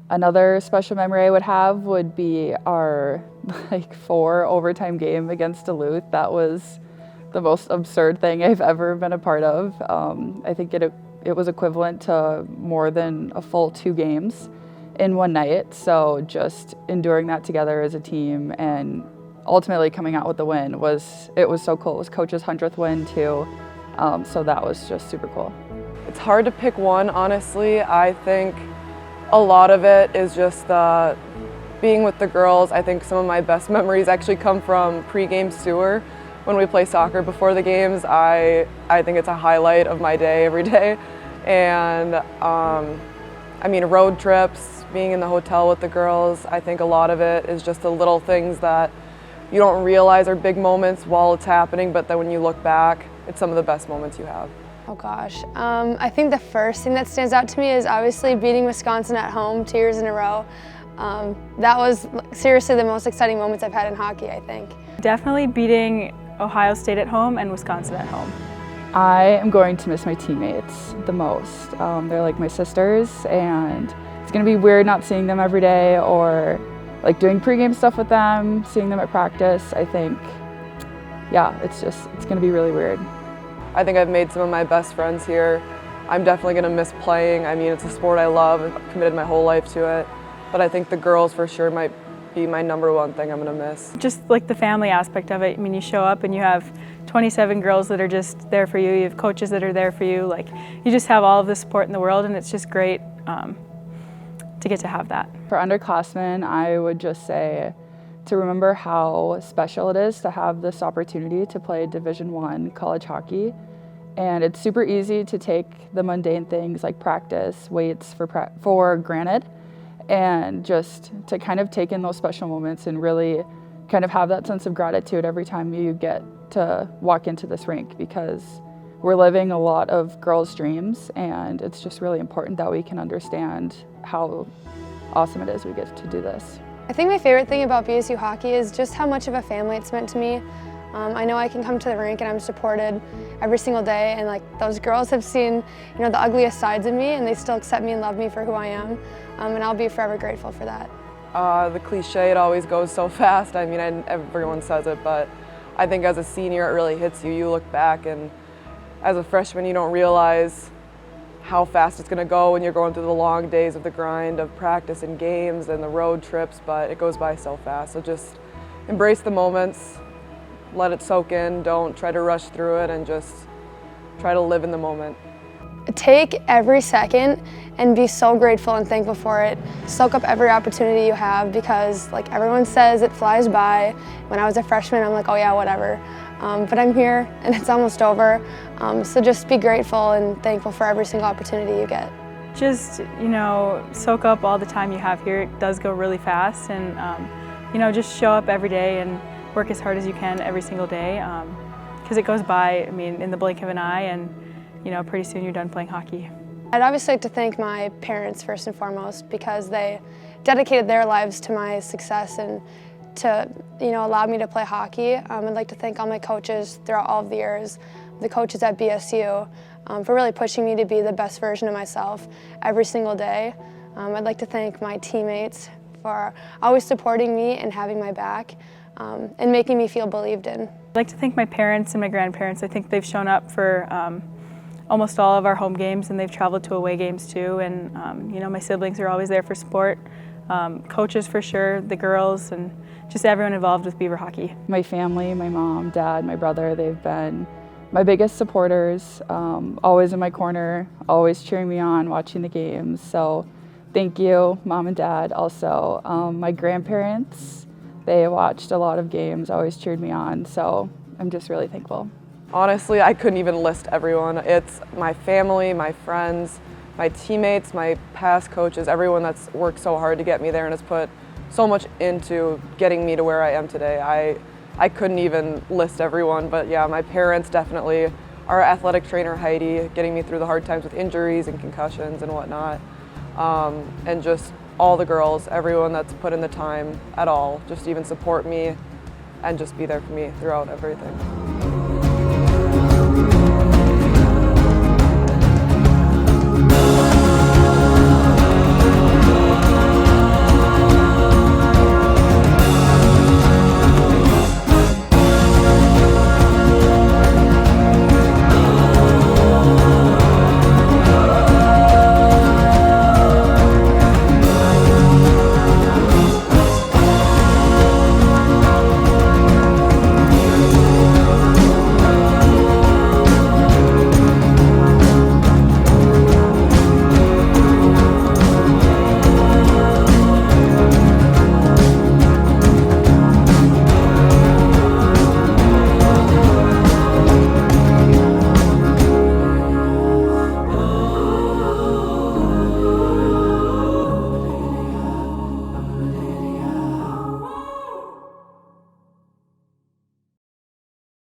Another special memory I would have would be our 4 overtime game against Duluth. That was the most absurd thing I've ever been a part of. I think it was equivalent to more than a full 2 games in one night. So just enduring that together as a team and ultimately coming out with the win was so cool. It was Coach's 100th win too. So that was just super cool. It's hard to pick one, honestly. I think a lot of it is just being with the girls. I think some of my best memories actually come from pre-game sewer. When we play soccer before the games, I think it's a highlight of my day every day. And I mean, road trips, being in the hotel with the girls, I think a lot of it is just the little things that you don't realize are big moments while it's happening, but then when you look back, it's some of the best moments you have. Oh gosh, I think the first thing that stands out to me is obviously beating Wisconsin at home 2 years in a row. That was seriously the most exciting moments I've had in hockey, I think. Definitely beating Ohio State at home and Wisconsin at home. I am going to miss my teammates the most. They're like my sisters, and it's going to be weird not seeing them every day or like doing pregame stuff with them, seeing them at practice. I think, yeah, it's going to be really weird. I think I've made some of my best friends here. I'm definitely going to miss playing. I mean, it's a sport I love. I've committed my whole life to it. But I think the girls for sure might be my #1 thing I'm going to miss. Just like the family aspect of it. I mean, you show up and you have 27 girls that are just there for you. You have coaches that are there for you. Like, you just have all of the support in the world, and it's just great to get to have that. For underclassmen, I would just say to remember how special it is to have this opportunity to play Division I college hockey. And it's super easy to take the mundane things like practice, weights for granted, and just to kind of take in those special moments and really kind of have that sense of gratitude every time you get to walk into this rink, because we're living a lot of girls' dreams, and it's just really important that we can understand how awesome it is we get to do this. I think my favorite thing about BSU hockey is just how much of a family it's meant to me. I know I can come to the rink and I'm supported every single day, and like those girls have seen, you know, the ugliest sides of me, and they still accept me and love me for who I am, and I'll be forever grateful for that. The cliche, it always goes so fast. I mean, everyone says it, but I think as a senior it really hits you. You look back, and as a freshman you don't realize how fast it's going to go when you're going through the long days of the grind of practice and games and the road trips, but it goes by so fast. So just embrace the moments, let it soak in, don't try to rush through it, and just try to live in the moment. Take every second and be so grateful and thankful for it. Soak up every opportunity you have, because like everyone says, it flies by. When I was a freshman, I'm like, oh yeah, whatever. But I'm here and it's almost over. So just be grateful and thankful for every single opportunity you get. Just, you know, soak up all the time you have here. It does go really fast, and you know, just show up every day and work as hard as you can every single day, because it goes by, I mean, in the blink of an eye, and you know, pretty soon you're done playing hockey. I'd obviously like to thank my parents first and foremost, because they dedicated their lives to my success and to, you know, allow me to play hockey. I'd like to thank all my coaches throughout all of the years, the coaches at BSU, for really pushing me to be the best version of myself every single day. I'd like to thank my teammates for always supporting me and having my back, and making me feel believed in. I'd like to thank my parents and my grandparents. I think they've shown up for almost all of our home games, and they've traveled to away games too. And you know, my siblings are always there for support. Coaches for sure, the girls, and just everyone involved with Beaver hockey. My family, my mom, dad, my brother, they've been my biggest supporters, always in my corner, always cheering me on, watching the games. So thank you, Mom and Dad. Also, my grandparents, they watched a lot of games, always cheered me on. So I'm just really thankful. Honestly, I couldn't even list everyone. It's my family, my friends, my teammates, my past coaches, everyone that's worked so hard to get me there and has put so much into getting me to where I am today. I couldn't even list everyone, but yeah, my parents definitely, our athletic trainer Heidi, getting me through the hard times with injuries and concussions and whatnot, and just all the girls, everyone that's put in the time at all, just even support me and just be there for me throughout everything.